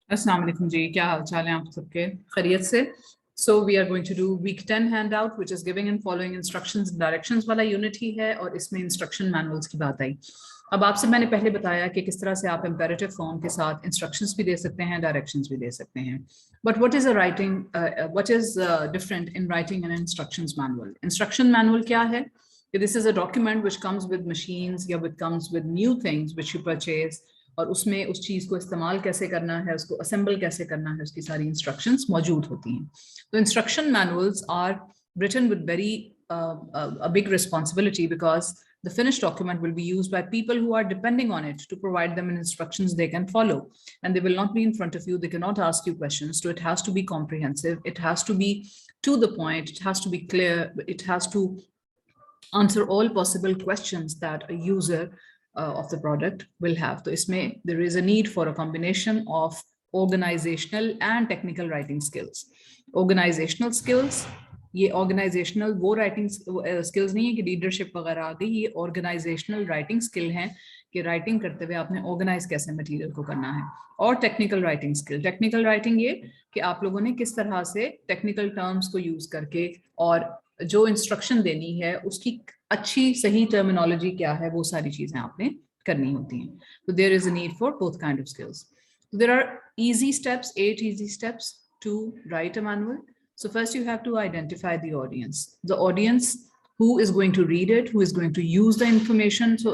अस्सलाम वालेकुम जी, क्या हाल चाल है आप सबके? खैरियत से? So we are going to do week 10 hand which is giving and following instructions directions वाला यूनिट ही है, और इसमें इंस्ट्रक्शन मैनुअल्स की बात आई। अब आपसे मैंने पहले बताया कि किस तरह से आप इम्पेरेटिव फॉर्म के साथ इंस्ट्रक्शंस भी दे सकते हैं, डायरेक्शंस भी दे सकते हैं। But what is a writing, what is different in writing an instructions manual? Instruction manual क्या है? This is a document which comes with machines या with comes with new things which you purchase, और उसमें उस चीज को इस्तेमाल कैसे करना है, उसको असेंबल कैसे करना है, उसकी सारी इंस्ट्रक्शंस मौजूद होती हैं। तो instruction manuals are written with very a big responsibility, because the finished document will be used by people who are depending on it to provide them instructions they can follow, and they will not be in front of you, they cannot ask you questions. So it has to be comprehensive, it has to be to the point, it has to be clear, it has to answer all possible questions that a user of the product will have. So isme there is a need for a combination of organizational and technical writing skills. Organizational skills, ये organisational वो writing skills नहीं है कि leadership वगैरह आ गई, ये organisational writing skill है कि राइटिंग करते हुए आपने ऑर्गेनाइज कैसे मटेरियल को करना है। और technical writing skill, technical writing ये कि आप लोगों ने किस तरह से टेक्निकल टर्म्स को यूज करके और जो इंस्ट्रक्शन देनी है उसकी अच्छी सही टर्मिनोलॉजी क्या है, वो सारी चीजें आपने करनी होती हैं। तो there is a need for both kind of skills. There are easy steps, 8 easy steps to write a manual. So first you have to identify the audience who is going to read it, who is going to use the information. So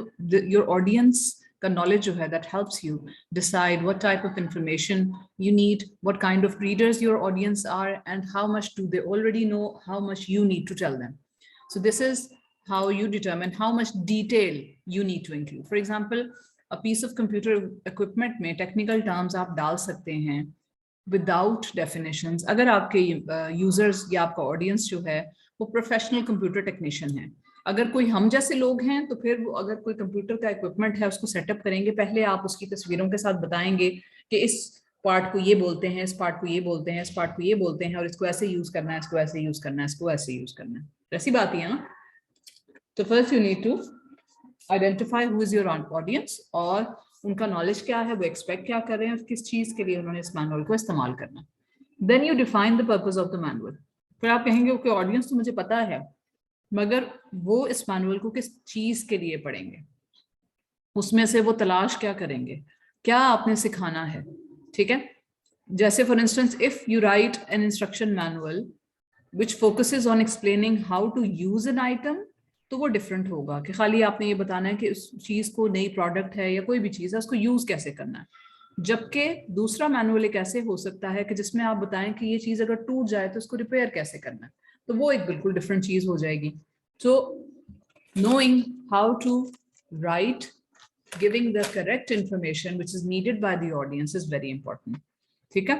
your audience का knowledge जो है that helps you decide what type of information you need, what kind of readers your audience are, and how much do they already know, how much you need to tell them. So this is how you determine how much detail you need to include. For example, a piece of computer equipment में technical terms आप डाल सकते हैं without definitions, अगर आपके users या आपका audience जो है वो प्रोफेशनल कंप्यूटर टेक्नीशियन है। अगर कोई हम जैसे लोग हैं तो फिर वो अगर कोई कंप्यूटर का इक्विपमेंट है उसको सेटअप करेंगे, पहले आप उसकी तस्वीरों के साथ बताएंगे कि इस पार्ट को ये बोलते हैं, इस पार्ट को ये बोलते हैं, इस पार्ट को ये बोलते हैं, और इसको ऐसे यूज करना है, इसको ऐसे यूज करना है, इसको ऐसे यूज करना है। ऐसी बात ही है ना। तो first you need to identify who is your audience और उनका नॉलेज क्या है, वो एक्सपेक्ट क्या कर रहे हैं, किस चीज के लिए उन्होंने इस मैनुअल को इस्तेमाल करना। Then you define the purpose of the manual. फिर आप कहेंगे कि ऑडियंस तो मुझे पता है, मगर वो इस मैनुअल को किस चीज के लिए पढ़ेंगे, उसमें से वो तलाश क्या करेंगे, क्या आपने सिखाना है। ठीक है, जैसे for instance if you write an instruction manual which focuses on explaining how to use an item, तो वो डिफरेंट होगा कि खाली आपने ये बताना है कि उस चीज को, नई प्रोडक्ट है या कोई भी चीज है, उसको यूज कैसे करना है। जबकि दूसरा मैनुअल एक ऐसे हो सकता है कि जिसमें आप बताएं कि ये चीज अगर टूट जाए तो उसको रिपेयर कैसे करना है, तो वो एक बिल्कुल डिफरेंट चीज हो जाएगी। सो knowing how to write, giving the correct information which is needed by the audience is very important. ठीक है,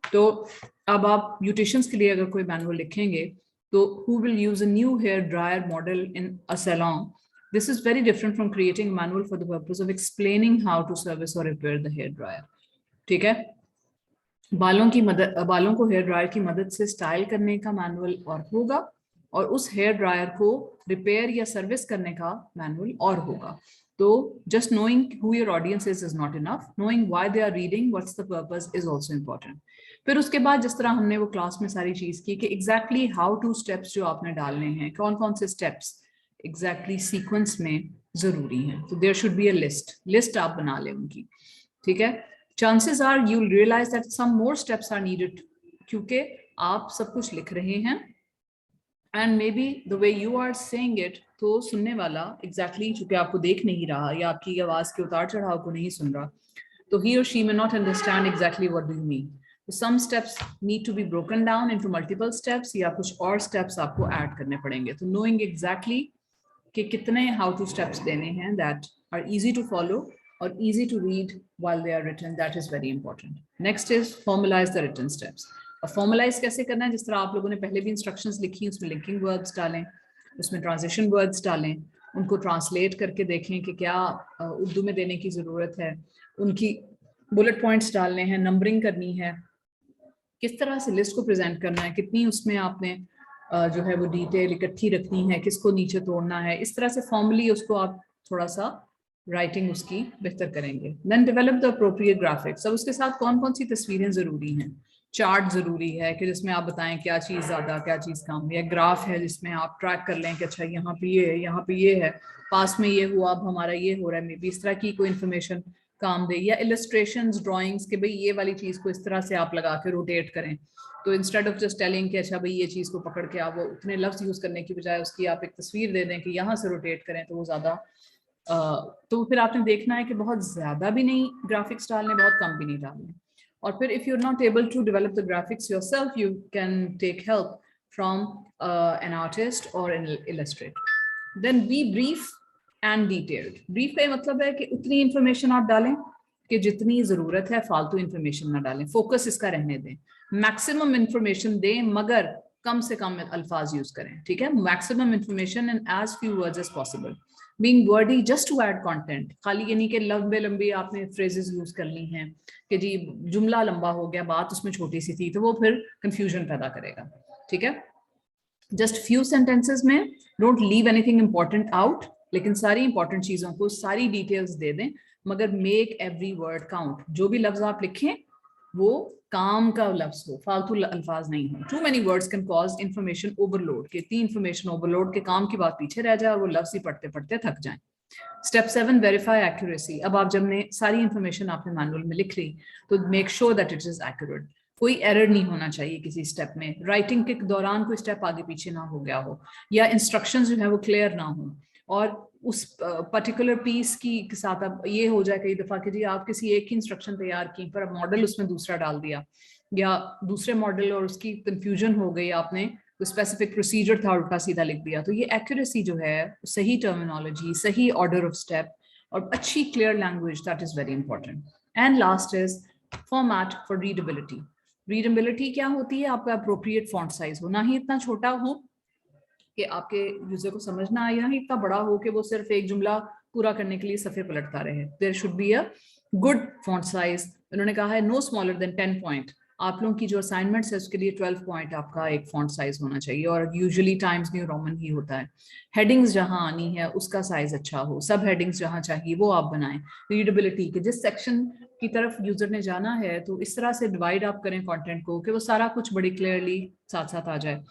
तो अब आप ब्यूटिशियंस के लिए अगर कोई मैनुअल लिखेंगे तो who will use a new hair dryer model in a salon, this is very different from creating a manual for the purpose of explaining how to service or repair the hair dryer. ठीक है, बालों को hair dryer की मदद से style करने का manual और होगा, और उस हेयर ड्रायर को रिपेयर या सर्विस करने का मैनुअल और होगा। तो just knowing who your audience is not enough, knowing why they are reading, what's the purpose is also important. फिर उसके बाद जिस तरह हमने वो क्लास में सारी चीज की कि एग्जैक्टली हाउ टू स्टेप्स जो आपने डालने हैं, कौन कौन से स्टेप्स एग्जैक्टली सीक्वेंस में जरूरी हैं, तो there should be a list आप बना लें उनकी। ठीक है, chances are you'll realize that some more steps are needed, क्योंकि आप सब कुछ लिख रहे हैं and maybe the way you are saying it, तो सुनने वाला exactly चूंकि आपको देख नहीं रहा या आपकी आवाज के उतार चढ़ाव को नहीं सुन रहा, तो he or she may not understand exactly what do you mean. So some steps need to be broken down into multiple steps, या कुछ और steps आपको add करने पड़ेंगे। तो knowing exactly कि कितने how to steps देने हैं that are easy to follow or easy to read while they are written, that is very important. Next is formalize the written steps. और formalize कैसे करना है, जिस तरह आप लोगों ने पहले भी instructions लिखी, उसमें linking verbs डालें, उसमें transition words डालें, उनको translate करके देखें कि क्या उर्दू में देने की जरूरत है, उनकी bullet points डालने हैं, numbering करनी है, किस तरह से लिस्ट को प्रेजेंट करना है, कितनी उसमें आपने जो है वो डिटेल इकट्ठी रखनी है, किसको नीचे तोड़ना है, इस तरह से फॉर्मली उसको आप थोड़ा सा राइटिंग उसकी बेहतर करेंगे। Then develop the appropriate graphics. अब उसके साथ कौन कौन सी तस्वीरें जरूरी हैं? चार्ट जरूरी है कि जिसमें आप बताएं क्या चीज ज्यादा क्या चीज कम, या ग्राफ है जिसमें आप ट्रैक कर लें कि अच्छा यहाँ पे ये है, यहाँ पे ये है, पास में ये हुआ, अब हमारा ये हो रहा है, मे बी इस तरह की कोई इन्फॉर्मेशन काम दे। या इलस्ट्रेशंस, ड्राइंग्स के भाई ये वाली चीज को इस तरह से आप लगा के रोटेट करें, तो इंस्टेड ऑफ जस्ट टेलिंग कि अच्छा भाई ये चीज को पकड़ के आप वो उतने लफ्ज यूज करने की बजाय उसकी आप एक तस्वीर दे दें कि यहाँ से रोटेट करें, तो वो ज्यादा तो फिर आपने देखना है कि बहुत ज्यादा भी नहीं ग्राफिक्स डालने, बहुत कम भी नहीं डालने। और फिर if you are not able to develop the graphics yourself, you can take help from an artist और an illustrator. Then be brief and detailed. Brief का मतलब है कि उतनी इंफॉर्मेशन आप डालें कि जितनी जरूरत है, फालतू इंफॉर्मेशन ना डालें, फोकस इसका रहने दें। मैक्सिमम इंफॉर्मेशन दें मगर कम से कम अल्फाज यूज करें, ठीक है? Maximum information in as few words as possible. Being wordy just to add content, खाली ये नहीं कि लंबे लंबे आपने phrases यूज करनी हैं कि जी जुमला लंबा हो गया, बात उसमें छोटी सी थी, तो वो फिर confusion पैदा करेगा, ठीक है? Just few sentences में don't leave anything important out, लेकिन सारी important चीजों को सारी details दे दें, मगर make every word count। जो भी लफ्ज आप लिखें वो काम का लफ्ज हो, फालतू अल्फाज नहीं हो। Too many words can cause information overload, के इतनी इंफॉर्मेशन ओवरलोड के काम की बात पीछे रह जाए और वो लफ्ज ही पढ़ते पढ़ते थक जाए। Step 7, verify accuracy. अब आप जब ने सारी इंफॉर्मेशन आपने मैनुअल में लिख ली तो make sure that it is accurate. कोई एरर नहीं होना चाहिए किसी स्टेप में। राइटिंग के दौरान कोई स्टेप आगे पीछे ना हो गया हो, या इंस्ट्रक्शंस जो है वो क्लियर ना हो, और उस पर्टिकुलर पीस की साथ अब ये हो जाए कई दफा कि जी आप किसी एक ही इंस्ट्रक्शन तैयार की पर अब मॉडल उसमें दूसरा डाल दिया, या दूसरे मॉडल और उसकी कंफ्यूजन हो गई, आपने स्पेसिफिक प्रोसीजर था उल्टा सीधा लिख दिया। तो ये एक्यूरेसी जो है, सही टर्मिनोलॉजी, सही ऑर्डर ऑफ स्टेप और अच्छी clear language, that is very important. And last is format for readability. Readability क्या होती है? आपका अप्रोप्रिएट फॉन्ट साइज हो, ना ही इतना छोटा हो कि आपके यूजर को समझ ना आए, ही इतना बड़ा हो कि वो सिर्फ एक जुमला पूरा करने के लिए सफे पलटता रहे। There should be a good font size. उन्होंने कहा है नो स्मॉलर देन 10 पॉइंट। आप लोगों की जो असाइनमेंट्स है उसके लिए 12 पॉइंट आपका एक फॉन्ट साइज होना चाहिए, और यूजुअली टाइम्स न्यू रोमन ही होता है। हेडिंग्स जहां आनी है उसका साइज अच्छा हो, सब हेडिंग्स जहां चाहिए वो आप बनाएं। रीडेबिलिटी के जिस सेक्शन की तरफ यूजर ने जाना है, तो इस तरह से डिवाइड आप करें कंटेंट को कि वो सारा कुछ बड़ी क्लियरली साथ साथ आ जाए।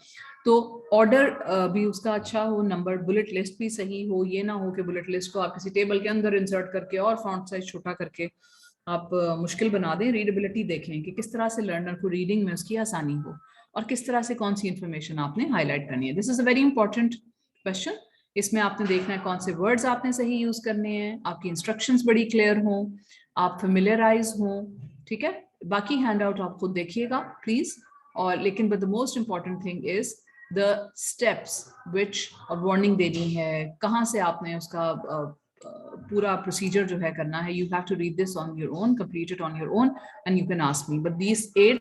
तो ऑर्डर भी उसका अच्छा हो, नंबर, बुलेट लिस्ट भी सही हो। ये ना हो कि बुलेट लिस्ट को आप किसी टेबल के अंदर इंसर्ट करके और फॉन्ट साइज छोटा करके आप मुश्किल बना दें। रीडेबिलिटी देखें कि किस तरह से लर्नर को रीडिंग में उसकी आसानी हो, और किस तरह से कौन सी इंफॉर्मेशन आपने हाईलाइट करनी है। This is a very important question. इसमें आपने देखना है कौन से वर्ड्स आपने सही यूज करने हैं, आपकी इंस्ट्रक्शंस बड़ी क्लियर हों, आप फेमिलियराइज हों, ठीक है? बाकी हैंड आउट आप खुद देखिएगा प्लीज। और लेकिन but the most important thing is the steps which warning देनी है, कहाँ से आपने उसका पूरा प्रोसीजर जो है करना है। You have to read this on your own, complete it on your own, and you can ask me, but these 8